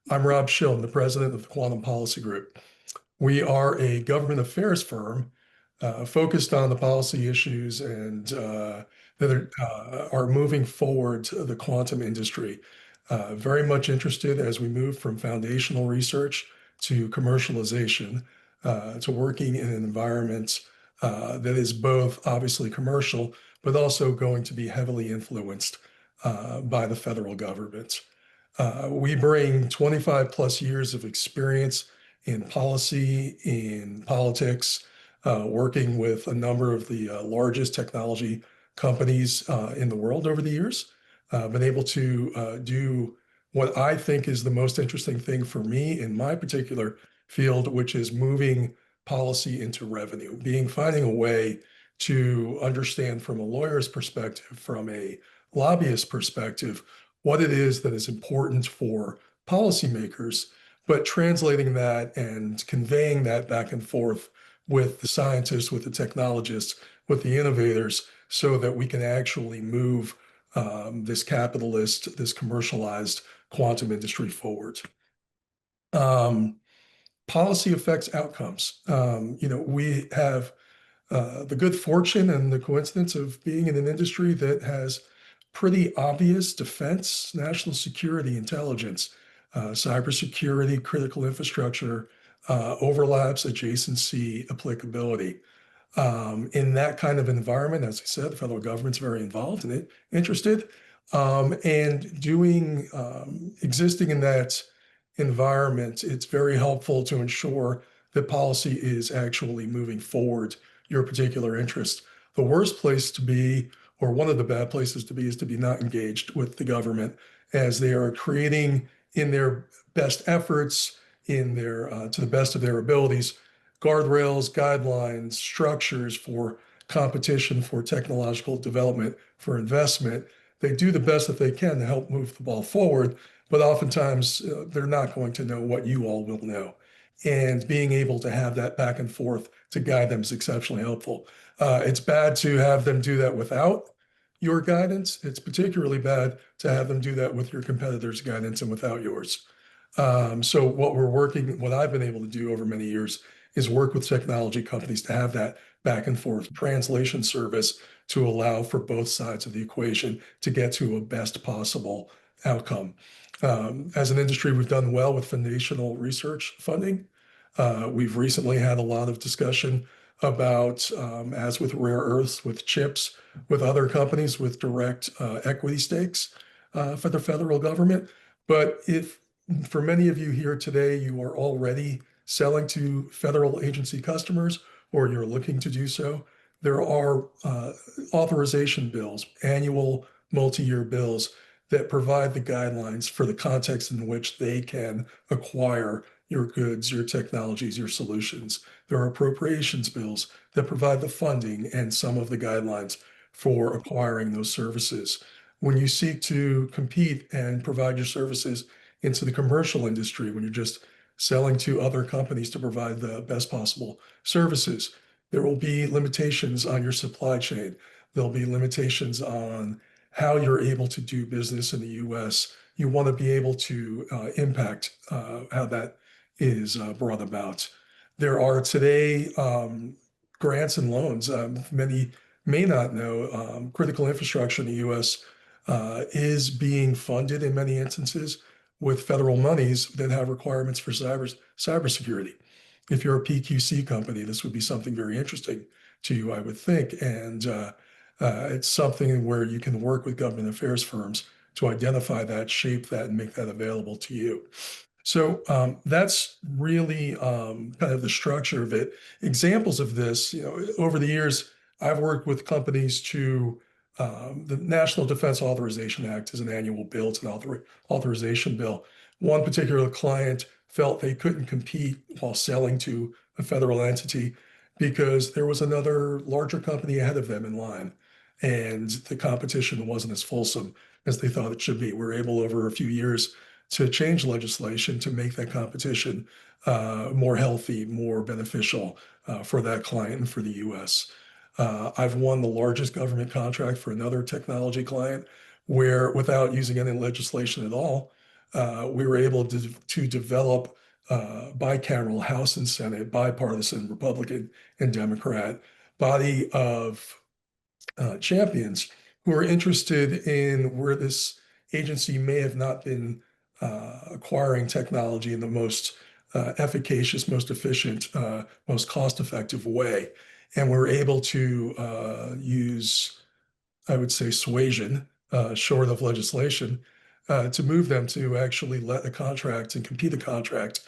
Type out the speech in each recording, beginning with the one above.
I'm Rob Schill, I'm the president of the Quantum Policy Group. We are a government affairs firm focused on the policy issues and that are moving forward the quantum industry. Very much interested as we move from foundational research to commercialization, to working in an environment that is both obviously commercial, but also going to be heavily influenced by the federal government. We bring 25 plus years of experience in policy, in politics, working with a number of the largest technology companies in the world over the years. Been able to do what I think is the most interesting thing for me in my particular field, which is moving policy into revenue, finding a way to understand from a lawyer's perspective, from a lobbyist perspective, what it is that is important for policymakers, but translating that and conveying that back and forth with the scientists, with the technologists, with the innovators, so that we can actually move this capitalist, this commercialized quantum industry forward. Policy affects outcomes. We have the good fortune and the coincidence of being in an industry that has pretty obvious defense, national security, intelligence, cybersecurity, critical infrastructure, overlaps, adjacency, applicability. In that kind of environment, as I said, the federal government's very involved in it, interested, and existing in that environment, it's very helpful to ensure that policy is actually moving forward your particular interest. The worst place to be, or one of the bad places to be, is to be not engaged with the government as they are creating in their best efforts, to the best of their abilities, guardrails, guidelines, structures for competition, for technological development, for investment. They do the best that they can to help move the ball forward, but oftentimes they're not going to know what you all will know. And being able to have that back and forth to guide them is exceptionally helpful. It's bad to have them do that without your guidance. It's particularly bad to have them do that with your competitors' guidance and without yours. So what I've been able to do over many years is work with technology companies to have that back and forth translation service to allow for both sides of the equation to get to a best possible outcome. As an industry, we've done well with foundational research funding. We've recently had a lot of discussion about, as with rare earths, with chips, with other companies, with direct equity stakes for the federal government. But if for many of you here today, you are already selling to federal agency customers, or you're looking to do so, there are authorization bills, annual multi-year bills that provide the guidelines for the context in which they can acquire your goods, your technologies, your solutions. There are appropriations bills that provide the funding and some of the guidelines for acquiring those services. When you seek to compete and provide your services into the commercial industry, when you're just selling to other companies to provide the best possible services, there will be limitations on your supply chain. There'll be limitations on how you're able to do business in the US. You want to be able to impact how that is brought about. There are today grants and loans. Many may not know critical infrastructure in the US is being funded in many instances with federal monies that have requirements for cybersecurity. If you're a PQC company, this would be something very interesting to you, I would think. And it's something where you can work with government affairs firms to identify that, shape that, and make that available to you. So that's really kind of the structure of it. Examples of this, over the years, I've worked with companies to the National Defense Authorization Act is an annual bill. It's an authorization bill. One particular client felt they couldn't compete while selling to a federal entity because there was another larger company ahead of them in line, and the competition wasn't as fulsome as they thought it should be. We're able over a few years to change legislation to make that competition more healthy, more beneficial for that client and for the US. I've won the largest government contract for another technology client where, without using any legislation at all, We were able to develop bicameral House and Senate, bipartisan Republican and Democrat body of champions who are interested in where this agency may have not been acquiring technology in the most efficacious, most efficient, most cost-effective way. And we're able to use, I would say, suasion, short of legislation, to move them to actually let a contract and compete a contract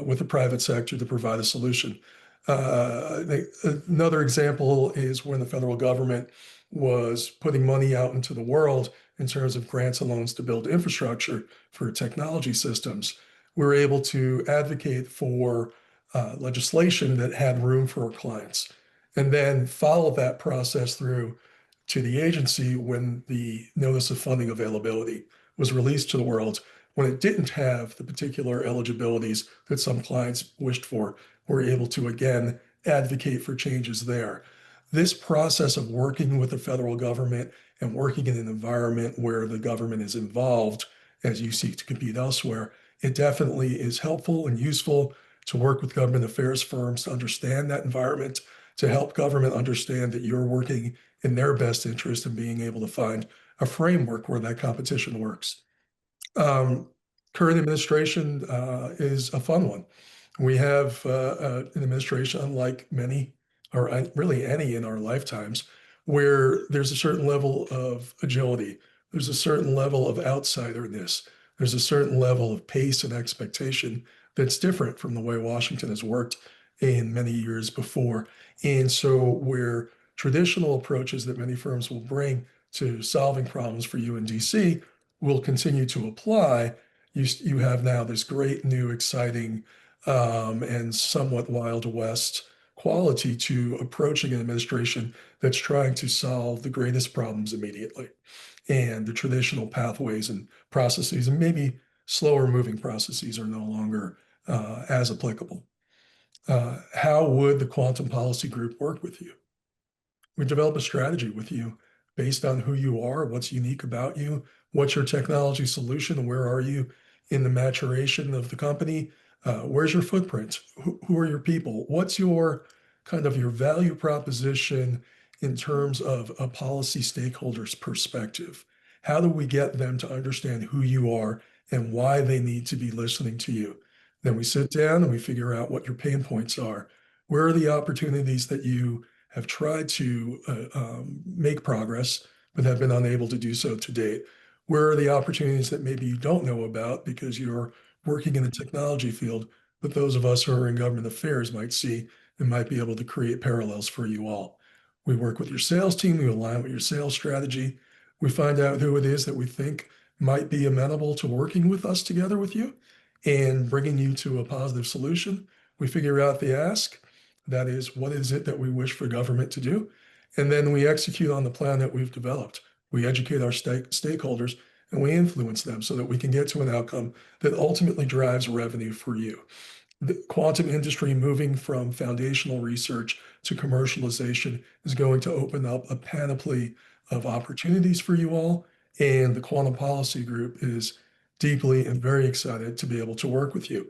with the private sector to provide a solution. Another example is when the federal government was putting money out into the world in terms of grants and loans to build infrastructure for technology systems. We were able to advocate for legislation that had room for our clients and then follow that process through to the agency when the notice of funding availability was released to the world, when it didn't have the particular eligibilities that some clients wished for. We're able to again advocate for changes there. This process of working with the federal government and working in an environment where the government is involved as you seek to compete elsewhere, it definitely is helpful and useful to work with government affairs firms to understand that environment, to help government understand that you're working in their best interest and being able to find a framework where that competition works. Current administration is a fun one. We have an administration, unlike many, or really any in our lifetimes, where there's a certain level of agility, there's a certain level of outsiderness, there's a certain level of pace and expectation that's different from the way Washington has worked in many years before. And so where traditional approaches that many firms will bring to solving problems for you in DC will continue to apply, you have now this great new exciting and somewhat Wild West quality to approaching an administration that's trying to solve the greatest problems immediately. And the traditional pathways and processes, and maybe slower moving processes, are no longer as applicable. How would the Quantum Policy Group work with you? We develop a strategy with you based on who you are, what's unique about you, what's your technology solution, where are you in the maturation of the company, where's your footprint, who are your people, what's your kind of your value proposition in terms of a policy stakeholder's perspective. How do we get them to understand who you are and why they need to be listening to you? Then we sit down and we figure out what your pain points are. Where are the opportunities that you have tried to make progress, but have been unable to do so to date? Where are the opportunities that maybe you don't know about because you're working in the technology field, but those of us who are in government affairs might see and might be able to create parallels for you all? We work with your sales team, we align with your sales strategy. We find out who it is that we think might be amenable to working with us together with you and bringing you to a positive solution. We figure out the ask. That is, what is it that we wish for government to do? And then we execute on the plan that we've developed. We educate our stakeholders and we influence them so that we can get to an outcome that ultimately drives revenue for you. The quantum industry moving from foundational research to commercialization is going to open up a panoply of opportunities for you all. And the Quantum Policy Group is deeply and very excited to be able to work with you.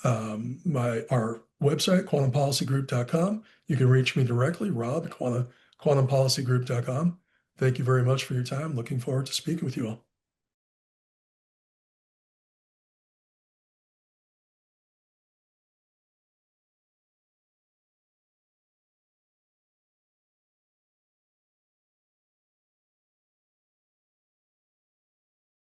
Our website, quantumpolicygroup.com. You can reach me directly, Rob, quantumpolicygroup.com. Thank you very much for your time. Looking forward to speaking with you all.